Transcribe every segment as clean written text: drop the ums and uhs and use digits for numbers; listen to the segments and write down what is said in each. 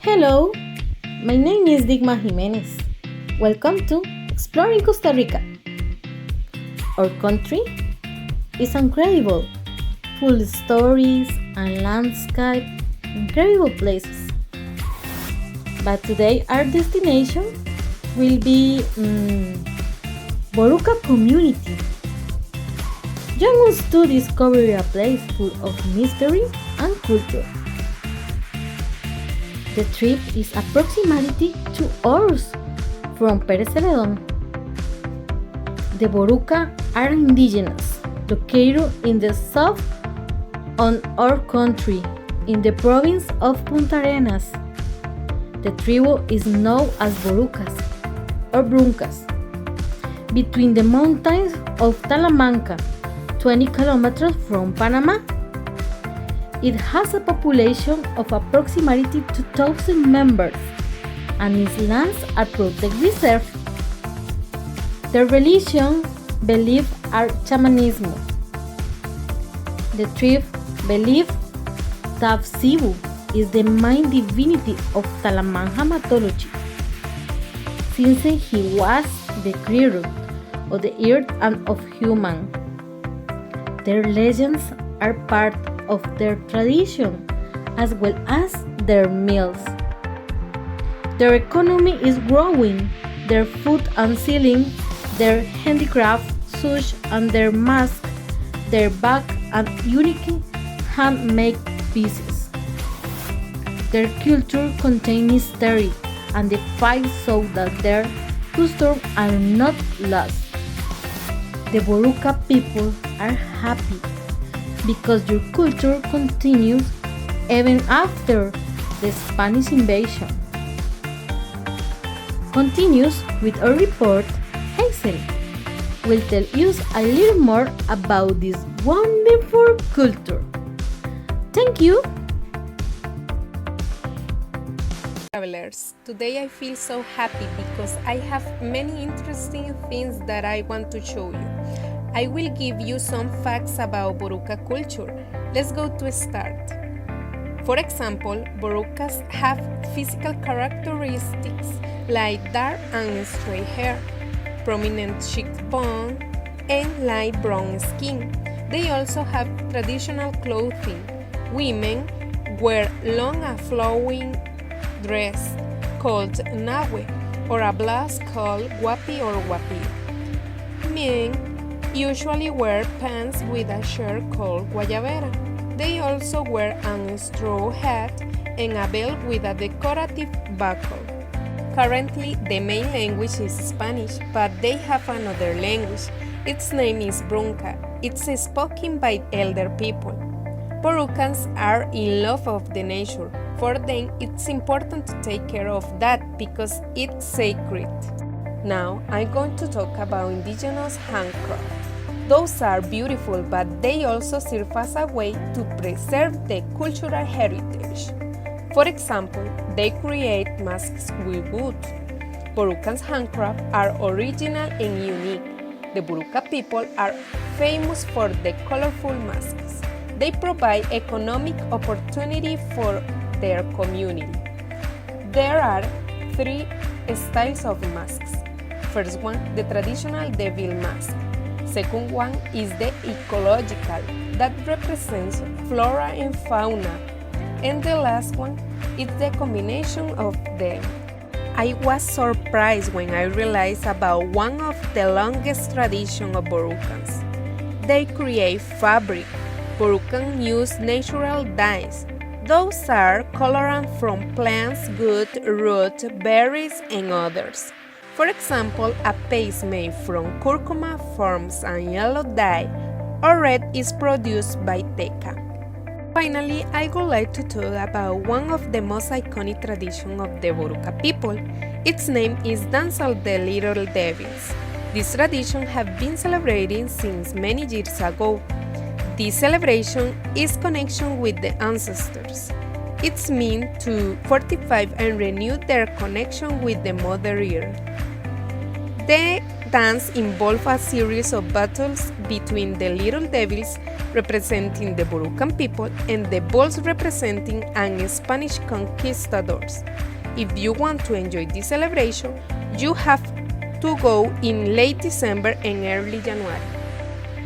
Hello, my name is Digma Jimenez. Welcome to Exploring Costa Rica. Our country is incredible, full of stories and landscape, incredible places. But today our destination will be Boruka community. Join us to discover a place full of mystery and culture. The trip is approximately 2 hours from Pérez Celedón. The Boruka are indigenous, located in the south on our country, in the province of Punta Arenas. The tribe is known as Borucas or Bruncas, between the mountains of Talamanca, 20 kilometers from Panama. It has a population of approximately 2,000 members and its lands are protected reserve. Their religion beliefs are shamanism. The tribe believes that Sibu is the main divinity of Talamanca mythology, since he was the creator of the earth and of human. Their legends are part of their tradition as well as their meals. Their economy is growing, their food and selling, their handicraft, such and their mask, their bag and unique handmade pieces. Their culture contains mystery and the faith so that their customs are not lost. The Boruka people are happy because their culture continues even after the Spanish invasion. Continues with our report, Hazel will tell us a little more about this wonderful culture. Thank you. Travelers, today I feel so happy because I have many interesting things that I want to show you. I will give you some facts about Boruka culture. Let's go to start. For example, Borucas have physical characteristics like dark and straight hair, prominent cheekbone, and light brown skin. They also have traditional clothing. Women wear long and flowing dress called nawe or a blouse called guapi or guapi. Men usually wear pants with a shirt called guayabera. They also wear a straw hat and a belt with a decorative buckle. Currently, the main language is Spanish, but they have another language. Its name is Brunca. It's spoken by elder people. Borucans are in love of the nature. For them, it's important to take care of that because it's sacred. Now, I'm going to talk about indigenous handcraft. Those are beautiful, but they also serve as a way to preserve the cultural heritage. For example, they create masks with wood. Borucans' handcraft are original and unique. The Boruka people are famous for the colorful masks. They provide economic opportunity for their community. There are 3 styles of masks. First one, the traditional devil mask. Second one is the ecological, that represents flora and fauna. And the last one is the combination of them. I was surprised when I realized about one of the longest traditions of Borucans. They create fabric. Borucans use natural dyes. Those are colorants from plants, wood, root, berries, and others. For example, a paste made from curcuma forms a yellow dye, or red is produced by teca. Finally, I would like to talk about one of the most iconic traditions of the Boruka people. Its name is Dance of the Little Devils. This tradition has been celebrated since many years ago. This celebration is connection with the ancestors. It's meant to fortify and renew their connection with the Mother Earth. The dance involves a series of battles between the little devils representing the Borucan people, and the bulls representing an Spanish conquistadors. If you want to enjoy this celebration, you have to go in late December and early January.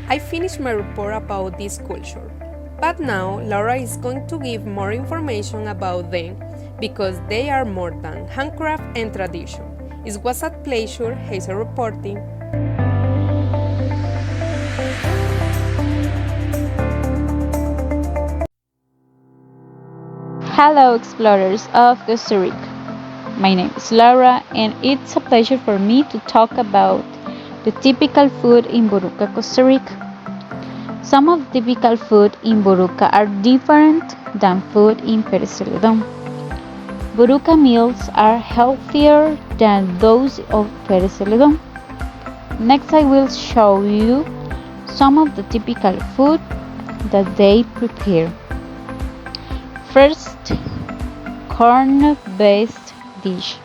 I finished my report about this culture, but now Laura is going to give more information about them because they are more than handcraft and tradition. It was a pleasure, Hazel reporting. Hello, explorers of Costa Rica. My name is Laura, and it's a pleasure for me to talk about the typical food in Boruka, Costa Rica. Some of the typical food in Boruka are different than food in Pérez Celedón. Boruka meals are healthier than those of Pérez Celedón. Next, I will show you some of the typical food that they prepare. First, corn-based dish.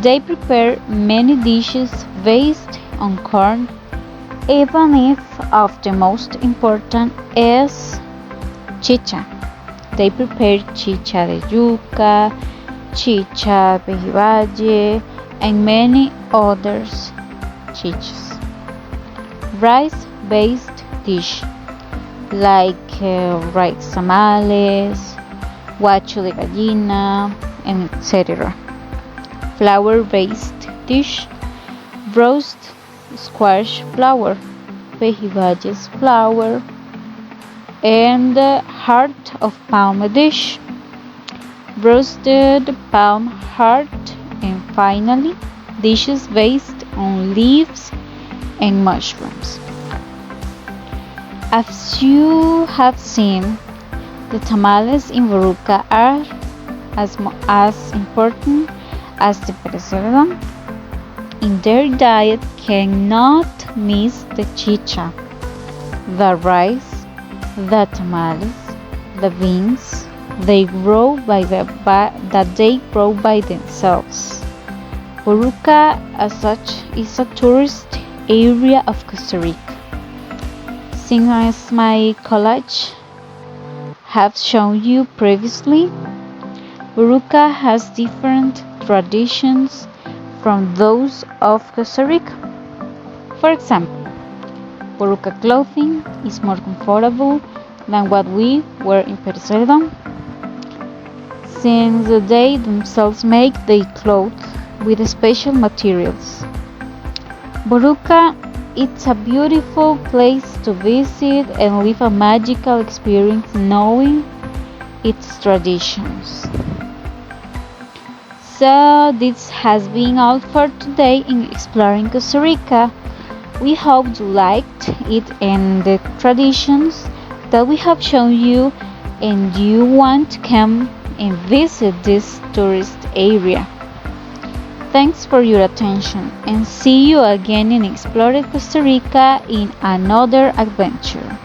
They prepare many dishes based on corn, even if of the most important is chicha. They prepare chicha de yuca, chicha pejibaye, and many others chichas. Rice-based dish like rice tamales, guacho de gallina, and etc. Flour-based dish, roast squash flour, pejibayes flour, and heart of palm dish, roasted palm heart, and finally dishes based on leaves and mushrooms. As you have seen, the tamales in Boruka are as important as the Pérez Celedón. In their diet cannot miss the chicha, the rice, the tamales, the beans they grow that they grow by themselves. Boruka, as such, is a tourist area of Costa Rica. Since my college have shown you previously, Boruka has different traditions from those of Costa Rica. For example, Boruka clothing is more comfortable than what we wear in Pérez Celedón, since they themselves make their clothes with special materials. Boruka, it's a beautiful place to visit and live a magical experience knowing its traditions. So this has been all for today in Exploring Costa Rica. We hope you liked it and the traditions that we have shown you, and you want to come and visit this tourist area. Thanks for your attention, and see you again in Exploring Costa Rica in another adventure.